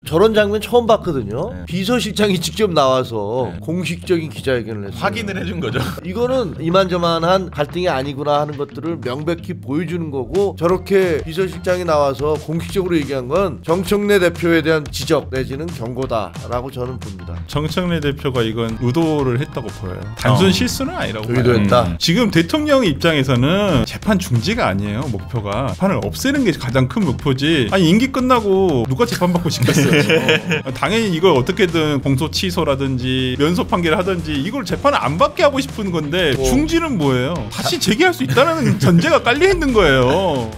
저런 장면 처음 봤거든요. 네. 비서실장이 직접 나와서 공식적인 기자회견을 했어요. 확인을 해준 거죠. 이거는 이만저만한 갈등이 아니구나 하는 것들을 명백히 보여주는 거고, 저렇게 비서실장이 나와서 공식적으로 얘기한 건 정청래 대표에 대한 지적 내지는 경고다라고 저는 봅니다. 정청래 대표가 이건 의도를 했다고 보여요. 단순 실수는 아니라고 봐요. 의도했다. 지금 대통령 입장에서는 재판 중지가 아니에요. 목표가 재판을 없애는 게 가장 큰 목표지. 아니 임기 끝나고 누가 재판받고 싶겠어요. 당연히 이걸 어떻게든 공소 취소라든지 면소 판결을 하든지 이걸 재판을 안 받게 하고 싶은 건데 중지는 뭐예요? 다시 제기할 수 있다는 전제가 깔려 있는 거예요.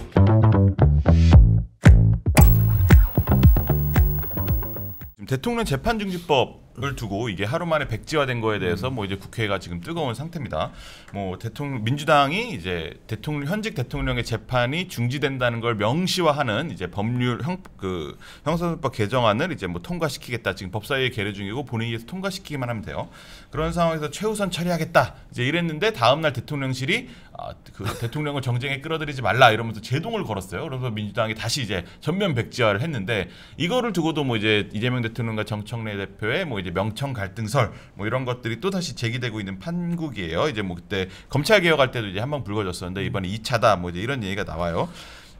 대통령 재판중지법을 두고 이게 하루 만에 백지화된 거에 대해서 뭐 이제 국회가 지금 뜨거운 상태입니다. 뭐 대통령 민주당이 이제 현직 대통령의 재판이 중지된다는 걸 명시화하는 이제 법률 형사소송법 개정안을 이제 뭐 통과시키겠다. 지금 법사위에 계류 중이고 본회의에서 통과시키기만 하면 돼요. 그런 상황에서 최우선 처리하겠다. 이제 이랬는데 다음 날 대통령실이 그 대통령을 정쟁에 끌어들이지 말라 이러면서 제동을 걸었어요. 그래서 민주당이 다시 이제 전면 백지화를 했는데 이거를 두고도 뭐 이제 이재명 대통령과 정청래 대표의 뭐 이제 명청 갈등설 뭐 이런 것들이 또 다시 제기되고 있는 판국이에요. 이제 뭐 그때 검찰 개혁할 때도 이제 한번 불거졌었는데 이번에 2차다 뭐 이제 이런 얘기가 나와요.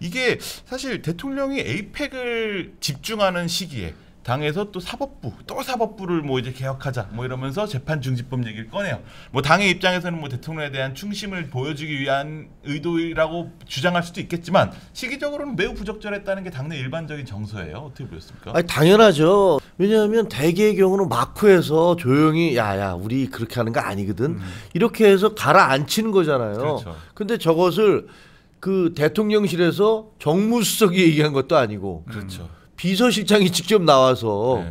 이게 사실 대통령이 에이펙을 집중하는 시기에 당에서 또 사법부를 뭐 이제 개혁하자 뭐 이러면서 재판중지법 얘기를 꺼내요. 뭐 당의 입장에서는 뭐 대통령에 대한 충심을 보여주기 위한 의도라고 주장할 수도 있겠지만 시기적으로는 매우 부적절했다는 게 당내 일반적인 정서예요. 어떻게 보셨습니까? 아니, 당연하죠. 왜냐하면 대개의 경우는 마쿠에서 조용히 야야 우리 그렇게 하는 거 아니거든 이렇게 해서 가라앉히는 거잖아요. 그렇죠. 근데 저것을 그 대통령실에서 정무수석이 얘기한 것도 아니고 그렇죠. 비서실장이 직접 나와서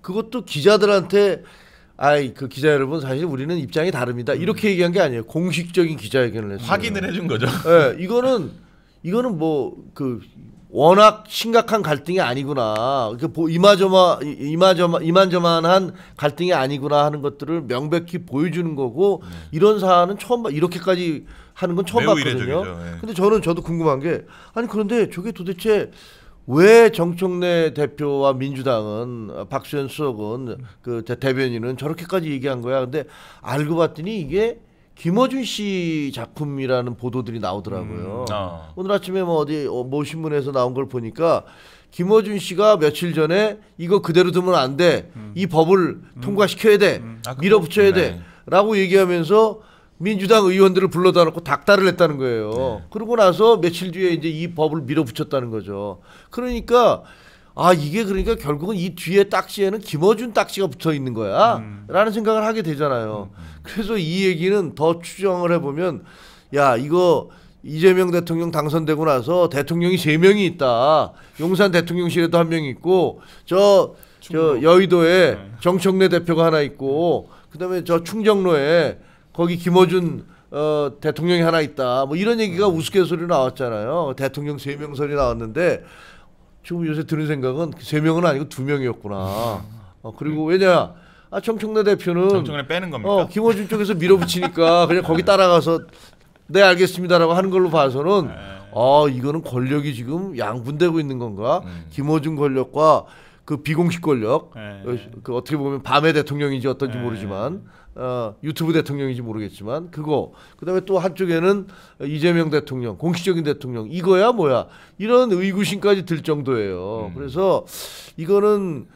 그것도 기자들한테 그 기자 여러분 사실 우리는 입장이 다릅니다. 이렇게 얘기한 게 아니에요. 공식적인 기자회견을 했어요. 확인을 해준 거죠. 네, 이거는 뭐 그 워낙 심각한 갈등이 아니구나. 이만저만한 갈등이 아니구나 하는 것들을 명백히 보여주는 거고 이런 사안은 이렇게까지 하는 건 처음 봤거든요. 근데 저도 궁금한 게 아니 그런데 저게 도대체 왜 정청래 대표와 민주당은 박수현 수석은 그 대변인은 저렇게까지 얘기한 거야. 근데 알고 봤더니 이게 김어준 씨 작품이라는 보도들이 나오더라고요. 오늘 아침에 뭐 어디 모 신문에서 나온 걸 보니까 김어준 씨가 며칠 전에 이거 그대로 두면 안 돼. 이 법을 통과시켜야 돼. 밀어붙여야 돼. 라고 얘기하면서 민주당 의원들을 불러다 놓고 닥달을 했다는 거예요. 그러고 나서 며칠 뒤에 이제 이 법을 밀어붙였다는 거죠. 그러니까 이게 그러니까 결국은 이 뒤에 딱지에는 김어준 딱지가 붙어 있는 거야 라는 생각을 하게 되잖아요. 그래서 이 얘기는 더 추정을 해보면 야 이거 이재명 대통령 당선되고 나서 대통령이 3명이 있다. 용산 대통령실에도 1명 있고 저 여의도에 정청래 대표가 하나 있고 그다음에 저 충정로에 거기 김어준 대통령이 하나 있다. 뭐 이런 얘기가 우스갯소리로 나왔잖아요. 대통령 3명 설이 나왔는데 지금 요새 드는 생각은 3명은 아니고 2명이었구나. 그리고 왜냐? 정청래 대표는 정청래 빼는 겁니까? 김어준 쪽에서 밀어붙이니까 그냥 거기 따라가서 네 알겠습니다라고 하는 걸로 봐서는 이거는 권력이 지금 양분되고 있는 건가? 김어준 권력과 그 비공식 권력, 그 어떻게 보면 밤의 대통령인지 어떤지 모르지만 유튜브 대통령인지 모르겠지만 그다음에 또 한쪽에는 이재명 대통령, 공식적인 대통령 이거야 뭐야 이런 의구심까지 들 정도예요. 그래서 이거는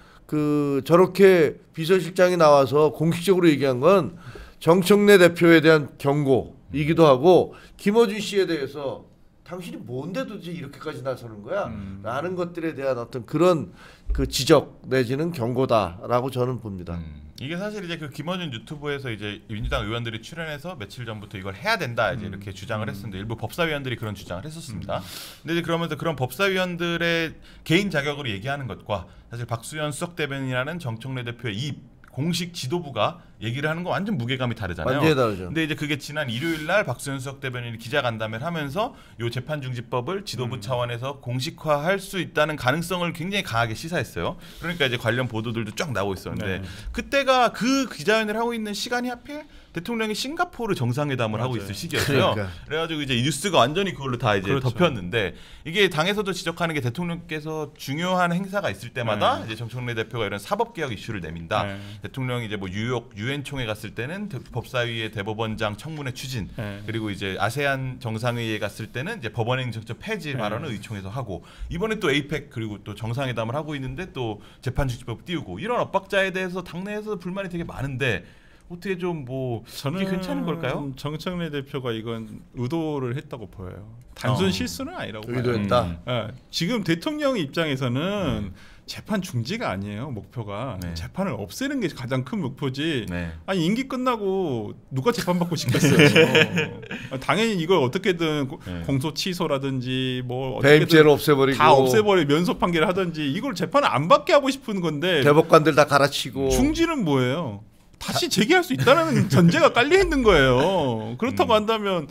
저렇게 비서실장이 나와서 공식적으로 얘기한 건 정청래 대표에 대한 경고이기도 하고 김어준 씨에 대해서 당신이 뭔데 도대체 이렇게까지 나서는 거야? 라는 것들에 대한 어떤 그런 그 지적 내지는 경고다라고 저는 봅니다. 이게 사실 이제 그 김어준 유튜브에서 이제 민주당 의원들이 출연해서 며칠 전부터 이걸 해야 된다 이제 이렇게 주장을 했었는데 일부 법사위원들이 그런 주장을 했었습니다. 근데 이제 그러면서 그런 법사위원들의 개인 자격으로 얘기하는 것과 사실 박수현 수석 대변인이라는 정청래 대표의 공식 지도부가 얘기를 하는 거 완전 무게감이 다르잖아요. 완전히 다르죠. 근데 이제 그게 지난 일요일 날 박수현 수석 대변인이 기자간담회를 하면서 요 재판중지법을 지도부 차원에서 공식화할 수 있다는 가능성을 굉장히 강하게 시사했어요. 그러니까 이제 관련 보도들도 쫙 나오고 있었는데 그때가 그 기자회견을 하고 있는 시간이 하필 대통령이 싱가포르 정상회담을 하고 있을 시기였어요. 그러니까. 그래가지고 이제 뉴스가 완전히 그걸로 다 이제 그렇죠. 덮였는데 이게 당에서도 지적하는 게 대통령께서 중요한 행사가 있을 때마다 이제 정청래 대표가 이런 사법개혁 이슈를 내민다. 대통령이 이제 뭐 뉴욕 유엔 총회 갔을 때는 법사위의 대법원장 청문회 추진, 그리고 이제 아세안 정상회의에 갔을 때는 이제 법원행정처 폐지 발언을 의총에서 하고 이번에 또 에이펙 그리고 또 정상회담을 하고 있는데 또 재판중지법 띄우고 이런 엇박자에 대해서 당내에서 불만이 되게 많은데. 어떻게 좀 뭐 이게 괜찮은 걸까요? 정청래 대표가 이건 의도를 했다고 보여요. 단순 실수는 아니라고 봐요. 의도했다. 지금 대통령 입장에서는 재판 중지가 아니에요. 목표가 재판을 없애는 게 가장 큰 목표지. 아니 임기 끝나고 누가 재판받고 싶겠어요. 당연히 이걸 어떻게든 공소 취소라든지 뭐 배임죄를 없애버리고 다 없애버리고 면소 판결을 하든지 이걸 재판을 안 받게 하고 싶은 건데 대법관들 다 갈아치고 중지는 뭐예요? 다시 제기할 수 있다는 전제가 깔려 있는 거예요. 그렇다고 한다면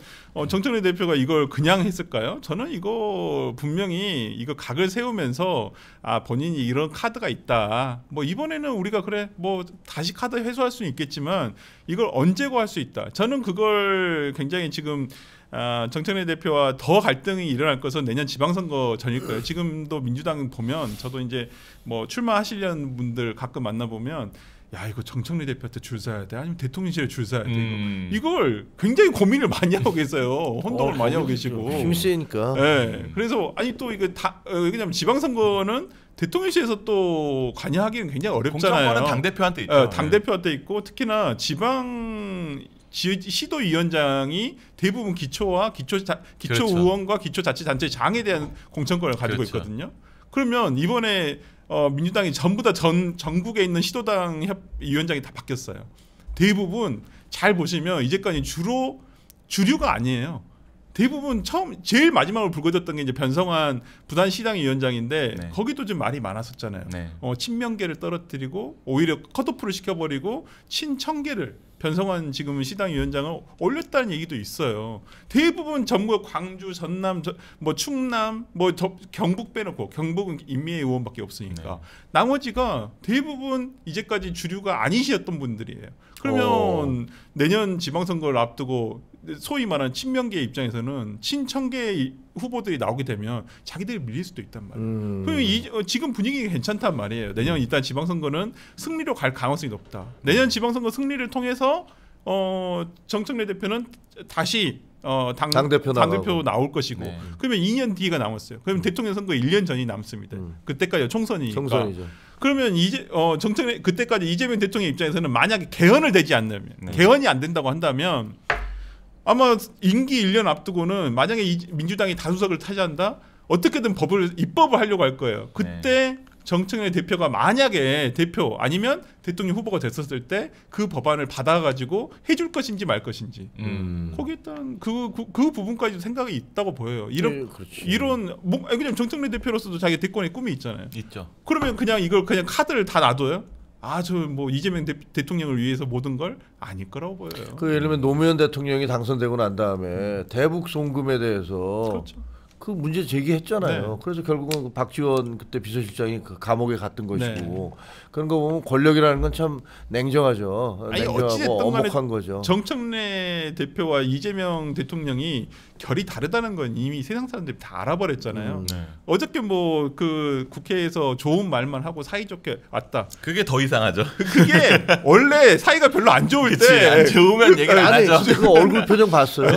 정청래 대표가 이걸 그냥 했을까요? 저는 이거 분명히 이거 각을 세우면서 본인이 이런 카드가 있다. 뭐 이번에는 우리가 그래 뭐 다시 카드 회수할 수는 있겠지만 이걸 언제고 할 수 있다. 저는 그걸 굉장히 지금 정청래 대표와 더 갈등이 일어날 것은 내년 지방선거 전일 거예요. 지금도 민주당 보면 저도 이제 뭐 출마하시려는 분들 가끔 만나 보면. 야 이거 정청래 대표한테 줄 서야 돼 아니면 대통령실에 줄 서야 돼 이걸 굉장히 고민을 많이 하고 계세요. 혼동을 많이 하고 계시고 힘 세니까. 그래서 아니 또 이거 다 왜냐면 지방선거는 대통령실에서 또 관여하기는 굉장히 어렵잖아요. 공천권은 당 대표한테 있죠. 당 대표한테 있고 특히나 시도위원장이 대부분 기초 의원과 기초자치단체 장에 대한 공천권을 가지고 있거든요. 그러면 이번에 민주당이 전부 다 전국에 있는 시도당 위원장이 다 바뀌었어요. 대부분 잘 보시면 이제까지 주로 주류가 아니에요. 대부분 제일 마지막으로 불거졌던 게 이제 변성환 부산시당 위원장인데 거기도 좀 말이 많았었잖아요. 친명계를 떨어뜨리고 오히려 컷오프를 시켜버리고 친청계를 변성환 지금 시당 위원장을 올렸다는 얘기도 있어요. 대부분 전부 광주, 전남, 뭐 충남, 뭐 경북 빼놓고 경북은 임미애 의원밖에 없으니까 나머지가 대부분 이제까지 주류가 아니셨던 분들이에요. 그러면 내년 지방선거를 앞두고 소위 말하는 친명계 입장에서는 친청계 후보들이 나오게 되면 자기들이 밀릴 수도 있단 말이에요. 그럼 지금 분위기가 괜찮단 말이에요. 내년 일단 지방선거는 승리로 갈 가능성이 높다. 내년 지방선거 승리를 통해서 정청래 대표는 다시 당대표 나올 것이고 그러면 2년 뒤가 남았어요. 그러면 대통령 선거 1년 전이 남습니다. 그때까지 총선이니까. 그러면 정청래 그때까지 이재명 대통령 입장에서는 만약에 개헌을 되지 않으면 개헌이 안 된다고 한다면 아마 임기 1년 앞두고는 만약에 민주당이 다수석을 차지한다 어떻게든 입법을 하려고 할 거예요. 그때 정청래 대표가 만약에 대표 아니면 대통령 후보가 됐었을 때 그 법안을 받아가지고 해줄 것인지 말 것인지 거기에 일단 그 부분까지 생각이 있다고 보여요. 이런 그냥 정청래 대표로서도 자기 대권의 꿈이 있잖아요. 있죠. 그러면 그냥 이걸 그냥 카드를 다 놔둬요? 저 뭐 이재명 대통령을 위해서 모든 걸 아닐 거라고 보여요. 예를 들면 노무현 대통령이 당선되고 난 다음에 대북 송금에 대해서 그 문제 제기했잖아요. 그래서 결국은 박지원 그때 비서실장이 그 감옥에 갔던 것이고 그런 거 보면 권력이라는 건 참 냉정하죠. 냉정하고 엄혹한 거죠. 정청래 대표와 이재명 대통령이 결이 다르다는 건 이미 세상 사람들이 다 알아버렸잖아요. 어저께 뭐 그 국회에서 좋은 말만 하고 사이좋게 왔다. 그게 더 이상하죠. 그게 원래 사이가 별로 안 좋을 때 안 좋으면 얘기를 안 하죠. 진짜 그 얼굴 표정 봤어요?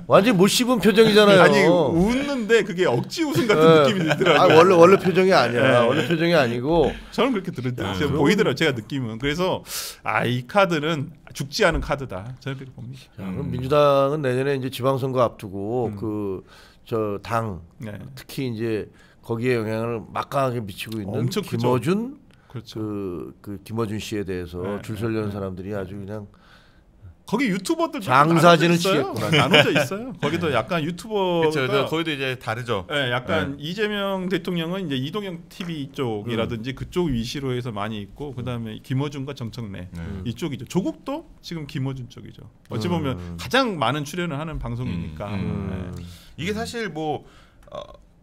완전 못 씹은 표정이잖아요. 아니 웃는데 그게 억지 웃음 같은 느낌이 들더라고요. 원래 표정이 아니야. 원래 표정이 아니고 저는 그렇게 들었어요. 보이더라고요. 제가 느낌은. 그래서 이 카드는 죽지 않은 카드다. 저는 그렇게 봅니다. 그럼 민주당은 내년에 이제 지방선거 앞두고 당 특히 이제 거기에 영향을 막강하게 미치고 있는 김어준 그 김어준 씨에 대해서 줄 서려는 사람들이 아주 그냥 거기 유튜버들 장사진을 치겠구나. 나눠져 있어요. 거기도 약간 유튜버가 그렇죠. 거기도 이제 다르죠. 네, 약간 이재명 대통령은 이제 이동형 TV 쪽이라든지 그쪽 위시로 해서 많이 있고 그다음에 김어준과 정청래 이쪽이죠. 조국도 지금 김어준 쪽이죠. 어찌 보면 가장 많은 출연을 하는 방송이니까. 네. 이게 사실 뭐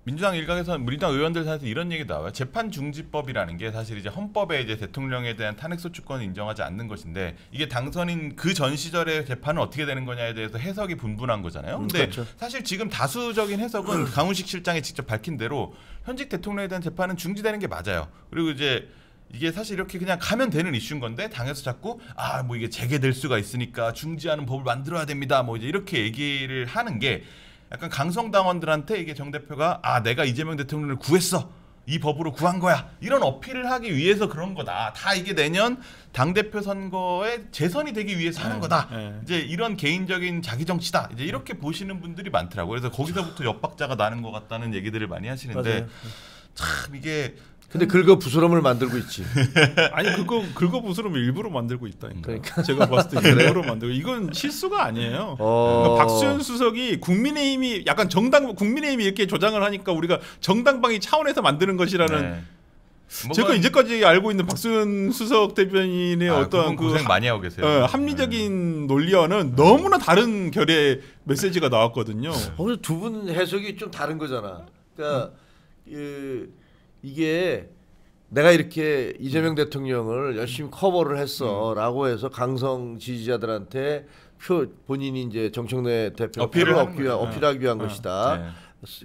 민주당 일각에서 민주당 의원들 사이에서 이런 얘기 나와요. 재판 중지법이라는 게 사실 이제 헌법에 이제 대통령에 대한 탄핵 소추권을 인정하지 않는 것인데 이게 당선인 그 전 시절의 재판은 어떻게 되는 거냐에 대해서 해석이 분분한 거잖아요. 근데 그렇죠. 사실 지금 다수적인 해석은 강훈식 실장이 직접 밝힌 대로 현직 대통령에 대한 재판은 중지되는 게 맞아요. 그리고 이제 이게 사실 이렇게 그냥 가면 되는 이슈인 건데 당에서 자꾸 뭐 이게 재개될 수가 있으니까 중지하는 법을 만들어야 됩니다. 뭐 이제 이렇게 얘기를 하는 게 약간 강성당원들한테 이게 정 대표가 내가 이재명 대통령을 구했어. 이 법으로 구한 거야. 이런 어필을 하기 위해서 그런 거다. 다 이게 내년 당대표 선거에 재선이 되기 위해서 하는 거다. 이제 이런 개인적인 자기 정치다. 이제 이렇게 보시는 분들이 많더라고요. 그래서 거기서부터 엿박자가 나는 것 같다는 얘기들을 많이 하시는데 맞아요. 참 이게 근데 긁어 부스럼을 만들고 있지. 아니 그거 긁어 부스럼을 일부러 만들고 있다니까. 그러니까. 제가 봤을 때 일부러 만들고 이건 실수가 아니에요. 그러니까 박수현 수석이 국민의힘이 약간 국민의힘이 이렇게 조장을 하니까 우리가 정당방위 차원에서 만드는 것이라는. 제가 이제까지 알고 있는 박수현 수석 대변인의 어떤 그 고생 많이 하고 계세요. 합리적인 논리와는 너무나 다른 결의 메시지가 나왔거든요. 두 분 해석이 좀 다른 거잖아. 그러니까 이게 내가 이렇게 이재명 대통령을 열심히 커버를 했어라고 해서 강성 지지자들한테 본인이 이제 정청래 대표 어필하기 위한 것이다. 네.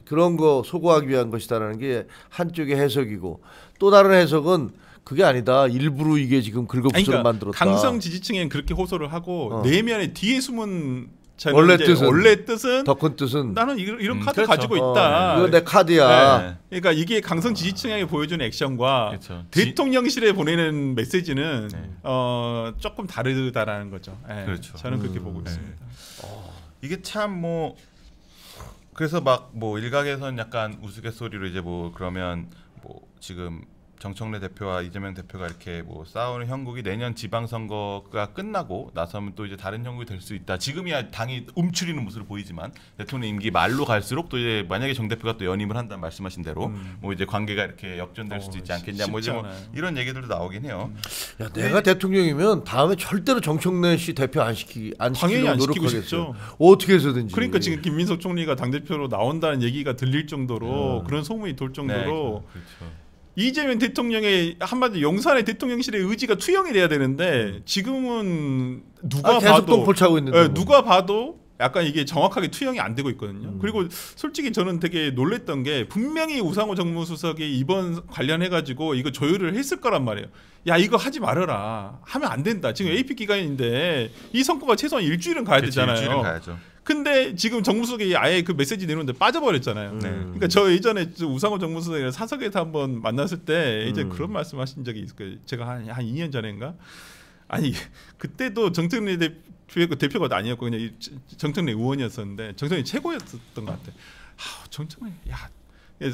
그런 거 소구하기 위한 것이다라는 게 한쪽의 해석이고 또 다른 해석은 그게 아니다. 일부러 이게 지금 긁어부스럼 만들었다. 강성 지지층엔 그렇게 호소를 하고 내면에 뒤에 숨은 원래 뜻은 더 큰 뜻은 나는 이런 카드 그렇죠. 가지고 있다. 이거 내 카드야. 네. 그러니까 이게 강성 지지층에게 보여주는 액션과 그렇죠. 대통령실에 보내는 메시지는 조금 다르다라는 거죠. 네. 그렇죠. 저는 그렇게 보고 있습니다. 이게 참 뭐 그래서 막 뭐 일각에서는 약간 우스갯소리로 이제 뭐 그러면 뭐 지금 정청래 대표와 이재명 대표가 이렇게 뭐 싸우는 형국이 내년 지방선거가 끝나고 나서면 또 이제 다른 형국이 될 수 있다. 지금이야 당이 움츠리는 모습을 보이지만 대통령 임기 말로 갈수록 또 이제 만약에 정 대표가 또 연임을 한다는 말씀하신 대로 뭐 이제 관계가 이렇게 역전될 수도 있지 않겠냐. 뭐 이제 뭐 이런 얘기들도 나오긴 해요. 야, 내가 대통령이면 다음에 절대로 정청래 씨 대표 안 시키려고 노력하겠죠. 어떻게 해서든지. 그러니까 지금 김민석 총리가 당 대표로 나온다는 얘기가 들릴 정도로 그런 소문이 돌 정도로. 네, 그렇죠. 이재명 대통령의 한마디 용산의 대통령실의 의지가 투영이 돼야 되는데 지금은 누가 계속 똥볼 차고 있는데 누가 봐도 약간 이게 정확하게 투영이 안 되고 있거든요. 그리고 솔직히 저는 되게 놀랬던 게 분명히 우상호 정무수석이 이번 관련해가지고 이거 조율을 했을 거란 말이에요. 야 이거 하지 말아라. 하면 안 된다. 지금 AP 기간인데 이 성과가 최소한 일주일은 가야 되잖아요. 일주일은 가야죠. 근데 지금 정무수석이 아예 그 메시지 내놓는데 빠져버렸잖아요. 그러니까 저 예전에 우상호 정무수석이랑 사석에서 한번 만났을 때 이제 그런 말씀하신 적이 있을 거예요. 제가 한 2년 전인가? 아니 그때도 정청래 대표가 아니었고 그냥 정청래 의원이었었는데 정청래 최고였던 것 같아. 정청래 야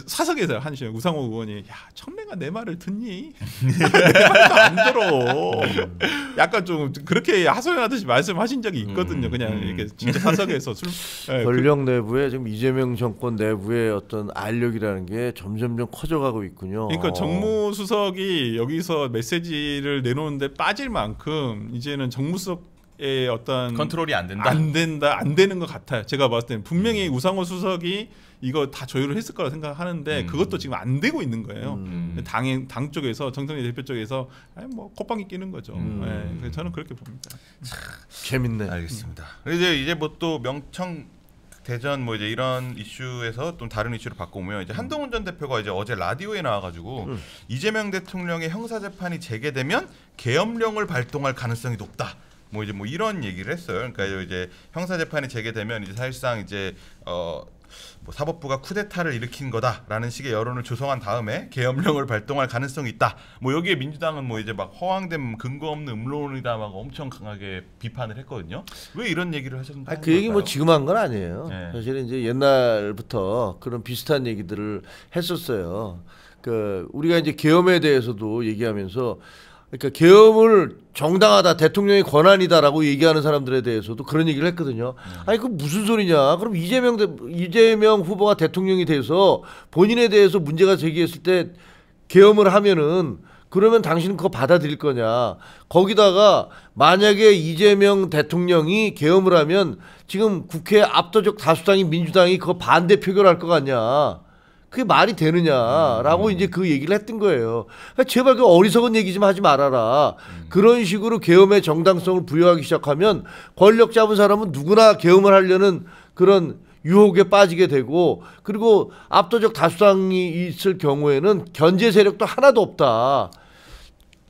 사석에서 한 시간 우상호 의원이 야 청래가 내 말을 듣니? 내 말도 안 들어. 약간 좀 그렇게 하소연하듯이 말씀하신 적이 있거든요. 그냥 이렇게 진짜 사석에서 권력 내부에 지금 이재명 정권 내부의 어떤 알력이라는 게 점점점 커져가고 있군요. 그러니까 정무수석이 여기서 메시지를 내놓는데 빠질 만큼 이제는 정무수석의 어떤 컨트롤이 안 되는 것 같아요. 제가 봤을 때는 분명히 우상호 수석이 이거 다 조율을 했을 거라 생각하는데 그것도 지금 안 되고 있는 거예요. 당 쪽에서 정청래 대표 쪽에서 뭐 콧방귀 끼는 거죠. 네, 저는 그렇게 봅니다. 재밌네. 알겠습니다. 이제 뭐 또 명청 대전 뭐 이제 이런 이슈에서 또 다른 이슈로 바꿔오면 이제 한동훈 전 대표가 이제 어제 라디오에 나와가지고 이재명 대통령의 형사 재판이 재개되면 계엄령을 발동할 가능성이 높다. 뭐 이제 뭐 이런 얘기를 했어요. 그러니까 이제 형사 재판이 재개되면 이제 사실상 이제 뭐 사법부가 쿠데타를 일으킨 거다라는 식의 여론을 조성한 다음에 계엄령을 발동할 가능성이 있다. 뭐 여기에 민주당은 뭐 이제 막 허황된 근거 없는 음론이다 막 엄청 강하게 비판을 했거든요. 왜 이런 얘기를 하셨는지. 그 얘기 뭐 지금 한 건 아니에요. 네. 사실은 이제 옛날부터 그런 비슷한 얘기들을 했었어요. 그 우리가 이제 계엄에 대해서도 얘기하면서 그러니까 계엄을 정당하다, 대통령의 권한이다라고 얘기하는 사람들에 대해서도 그런 얘기를 했거든요. 아니 그 무슨 소리냐? 그럼 이재명 후보가 대통령이 돼서 본인에 대해서 문제가 제기했을 때 계엄을 하면은 그러면 당신은 그거 받아들일 거냐? 거기다가 만약에 이재명 대통령이 계엄을 하면 지금 국회 압도적 다수당이 민주당이 그거 반대 표결할 것 같냐? 그게 말이 되느냐라고 이제 그 얘기를 했던 거예요. 그러니까 제발 그 어리석은 얘기 좀 하지 말아라. 그런 식으로 계엄의 정당성을 부여하기 시작하면 권력 잡은 사람은 누구나 계엄을 하려는 그런 유혹에 빠지게 되고, 그리고 압도적 다수당이 있을 경우에는 견제 세력도 하나도 없다.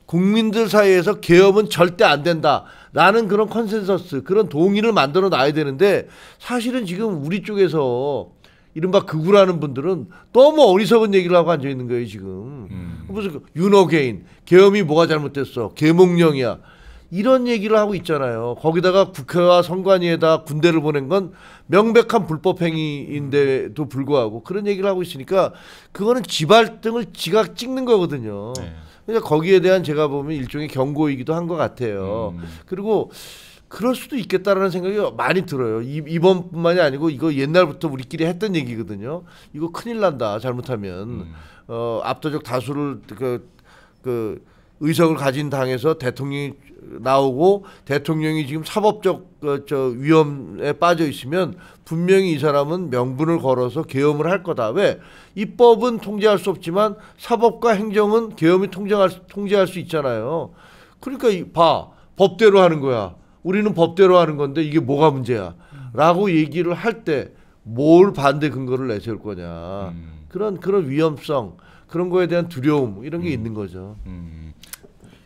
국민들 사이에서 계엄은 절대 안 된다. 라는 그런 컨센서스, 그런 동의를 만들어 놔야 되는데, 사실은 지금 우리 쪽에서 이른바 극우라는 분들은 너무 어리석은 얘기를 하고 앉아 있는 거예요 지금. 무슨 윤어게인, 계엄이 뭐가 잘못됐어, 계몽령이야, 이런 얘기를 하고 있잖아요. 거기다가 국회와 선관위에다 군대를 보낸 건 명백한 불법 행위인데도 불구하고 그런 얘기를 하고 있으니까 그거는 지발등을 지가 찍는 거거든요. 네. 그러니까 거기에 대한 제가 보면 일종의 경고이기도 한 것 같아요. 그리고 그럴 수도 있겠다라는 생각이 많이 들어요. 이번뿐만이 아니고 이거 옛날부터 우리끼리 했던 얘기거든요. 이거 큰일 난다 잘못하면. 압도적 다수를 그 의석을 가진 당에서 대통령이 나오고 대통령이 지금 사법적 위험에 빠져 있으면 분명히 이 사람은 명분을 걸어서 계엄을 할 거다. 왜? 입법은 통제할 수 없지만 사법과 행정은 계엄이 통제할 수 있잖아요. 그러니까 봐, 법대로 하는 거야. 우리는 법대로 하는 건데 이게 뭐가 문제야? 라고 얘기를 할 때 뭘 반대 근거를 내세울 거냐. 그런 위험성, 그런 거에 대한 두려움, 이런 게 있는 거죠.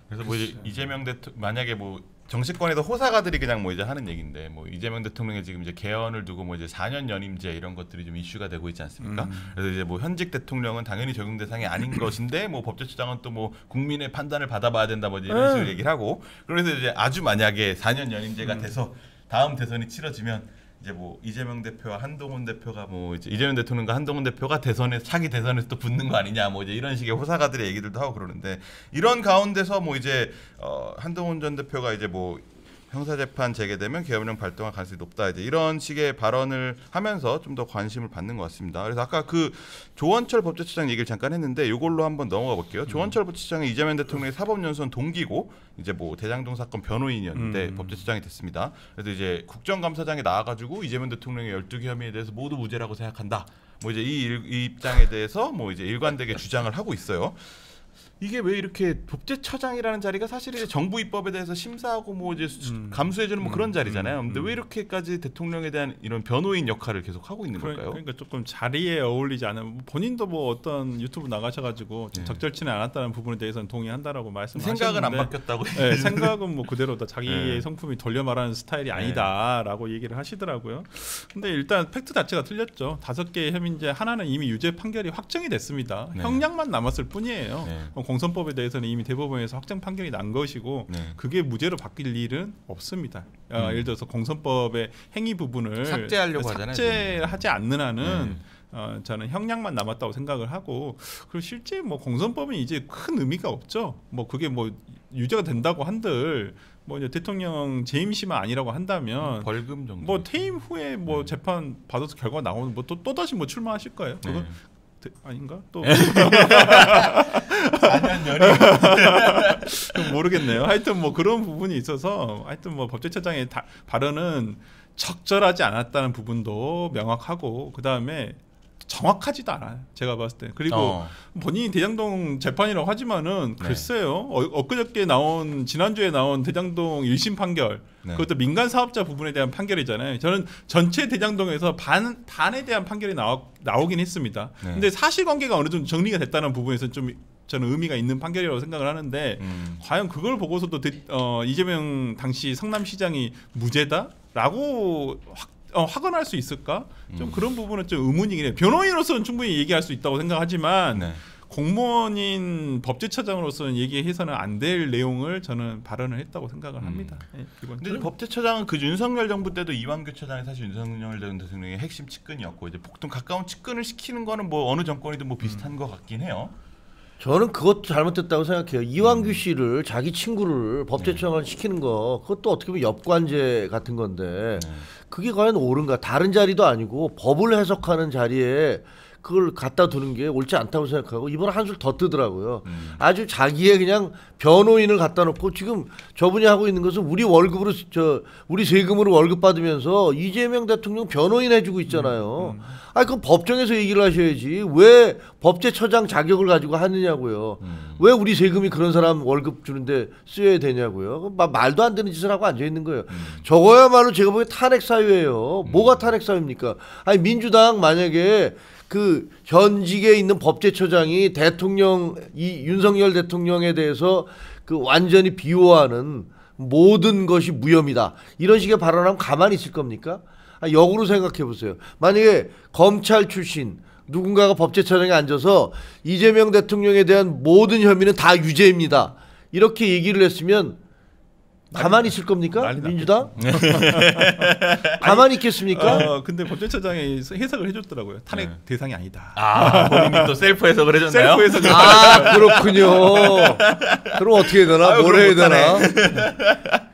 그래서 뭐 이재명 대통령 만약에 뭐 정치권에서 호사가들이 그냥 뭐 이제 하는 얘기인데, 뭐 이재명 대통령이 지금 이제 개헌을 두고 뭐 이제 4년 연임제 이런 것들이 좀 이슈가 되고 있지 않습니까? 그래서 이제 뭐 현직 대통령은 당연히 적용 대상이 아닌 것인데 뭐 법제처장은 또 뭐 국민의 판단을 받아봐야 된다 뭐 이런 식으로 얘기를 하고, 그래서 이제 아주 만약에 4년 연임제가 돼서 다음 대선이 치러지면 이제 뭐 이재명 대표와 한동훈 대표가 뭐 이제 이재명 대통령과 한동훈 대표가 차기 대선에서 또 붙는 거 아니냐 뭐 이제 이런 식의 호사가들의 얘기들도 하고 그러는데, 이런 가운데서 뭐 이제 한동훈 전 대표가 이제 뭐 형사재판 재개되면 계엄령 발동할 가능성이 높다, 이제 이런 식의 발언을 하면서 좀 더 관심을 받는 것 같습니다. 그래서 아까 그 조원철 법제처장 얘기를 잠깐 했는데 이걸로 한번 넘어가 볼게요. 조원철 법제처장이 이재명 대통령의 사법연수원 동기고 이제 뭐 대장동 사건 변호인이었는데 법제처장이 됐습니다. 그래서 이제 국정감사장에 나와가지고 이재명 대통령의 12개 혐의에 대해서 모두 무죄라고 생각한다. 뭐 이제 이 입장에 대해서 뭐 이제 일관되게 주장을 하고 있어요. 이게 왜 이렇게 법제처장이라는 자리가 사실 이제 정부 입법에 대해서 심사하고 뭐 이제 감수해주는 뭐 그런 자리잖아요. 근데 왜 이렇게까지 대통령에 대한 이런 변호인 역할을 계속 하고 있는 걸까요? 그러니까 조금 자리에 어울리지 않은, 본인도 뭐 어떤 유튜브 나가셔가지고 적절치는 않았다는 부분에 대해서는 동의한다라고 말씀하셨는데 생각은 안 바뀌었다고. 네, 생각은 뭐 그대로다. 자기의 성품이 돌려 말하는 스타일이 아니다라고 얘기를 하시더라고요. 근데 일단 팩트 자체가 틀렸죠. 5개의 혐의인데 하나는 이미 유죄 판결이 확정이 됐습니다. 형량만 남았을 뿐이에요. 공선법에 대해서는 이미 대법원에서 확정 판결이 난 것이고 그게 무죄로 바뀔 일은 없습니다. 예를 들어서 공선법의 행위 부분을 삭제하려고 하잖아요. 삭제하지 않는 한은 저는 형량만 남았다고 생각을 하고, 그리고 실제 뭐 공선법은 이제 큰 의미가 없죠. 뭐 그게 뭐 유죄가 된다고 한들 뭐 이제 대통령 재임시만 아니라고 한다면 벌금 정도. 뭐 퇴임 후에 뭐 재판 받아서 결과 나오는 뭐 또 다시 뭐 출마하실 거예요. 그거 아닌가? 또 4년 연임 모르겠네요. 하여튼 뭐 그런 부분이 있어서 하여튼 뭐 법제처장의 발언은 적절하지 않았다는 부분도 명확하고, 그 다음에 정확하지도 않아요. 제가 봤을 때. 그리고 본인이 대장동 재판이라고 하지만은 글쎄요. 엊그저께 지난주에 나온 대장동 1심 판결, 그것도 민간 사업자 부분에 대한 판결이잖아요. 저는 전체 대장동에서 반에 대한 판결이 나오긴 했습니다. 근데 사실관계가 어느 정도 정리가 됐다는 부분에서 좀 저는 의미가 있는 판결이라고 생각을 하는데, 과연 그걸 보고서도 이재명 당시 성남시장이 무죄다라고 확언할 수 있을까? 좀 그런 부분은 좀 의문이긴 해요. 변호인으로서는 충분히 얘기할 수 있다고 생각하지만 공무원인 법제처장으로서는 얘기해서는 안 될 내용을 저는 발언을 했다고 생각을 합니다. 근데 법제처장은 그 윤석열 정부 때도 이완규 처장이 사실 윤석열 대통령의 핵심 측근이었고, 이제 보통 가까운 측근을 시키는 거는 뭐 어느 정권이든 뭐 비슷한 것 같긴 해요. 저는 그것도 잘못됐다고 생각해요. 이완규 씨를 자기 친구를 법제처장을 시키는 거 그것도 어떻게 보면 엽관제 같은 건데 그게 과연 옳은가? 다른 자리도 아니고 법을 해석하는 자리에 그걸 갖다 두는 게 옳지 않다고 생각하고 이번에 한술 더 뜨더라고요. 아주 자기의 그냥 변호인을 갖다 놓고 지금 저분이 하고 있는 것은 우리 월급으로 우리 세금으로 월급 받으면서 이재명 대통령 변호인 해주고 있잖아요. 아니 그럼 법정에서 얘기를 하셔야지 왜 법제처장 자격을 가지고 하느냐고요. 왜 우리 세금이 그런 사람 월급 주는데 쓰여야 되냐고요. 말도 안 되는 짓을 하고 앉아 있는 거예요. 저거야말로 제가 보기엔 탄핵 사유예요. 뭐가 탄핵 사유입니까? 아니 민주당 만약에 그 현직에 있는 법제처장이 대통령 이 윤석열 대통령에 대해서 그 완전히 비호하는 모든 것이 무혐의다 이런 식의 발언하면 가만히 있을 겁니까? 역으로 생각해 보세요. 만약에 검찰 출신 누군가가 법제처장에 앉아서 이재명 대통령에 대한 모든 혐의는 다 유죄입니다 이렇게 얘기를 했으면 가만히 있을 겁니까? 민주당? 가만히 있겠습니까? 근데 법제처장이 해석을 해줬더라고요. 탄핵 대상이 아니다. 아, 본인이 또 셀프 해석을 해줬나요? 셀프 해석을. 아 그렇군요. 그럼 어떻게 해야 되나? 아유, 뭘 해야 되나?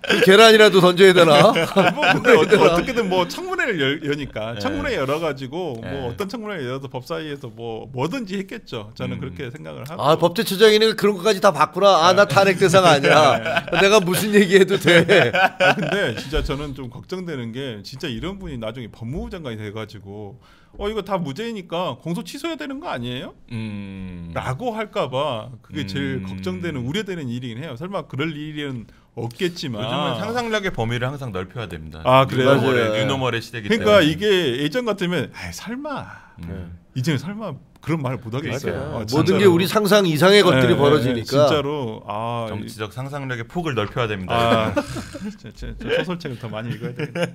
그 계란이라도 던져야 되나? 뭐 근데 어떻게든 뭐 청문회를 여니까 청문회 열어가지고 뭐 어떤 청문회를 열어서 법사위에서 뭐든지 했겠죠. 저는 그렇게 생각을 하고. 아 법제처장이니까 그런 것까지 다 봤구나. 아 나 탄핵 대상 아니야. 내가 무슨 얘기해도 돼. 아, 근데 진짜 저는 좀 걱정되는 게 진짜 이런 분이 나중에 법무부 장관이 돼가지고 이거 다 무죄니까 공소 취소해야 되는 거 아니에요? 라고 할까봐 그게 제일 걱정되는 우려되는 일이긴 해요. 설마 그럴 일은 없겠지만 요즘은 상상력의 범위를 항상 넓혀야 됩니다. 아 그래요? 뉴노멀의 시대기 그러니까 때문에. 이게 예전 같으면 설마 이제는 설마 그런 말을 못 하겠어요. 모든 게 우리 상상 이상의 것들이 벌어지니까 진짜로 정치적 상상력의 폭을 넓혀야 됩니다. 저 소설책을 더 많이 읽어야 되겠네.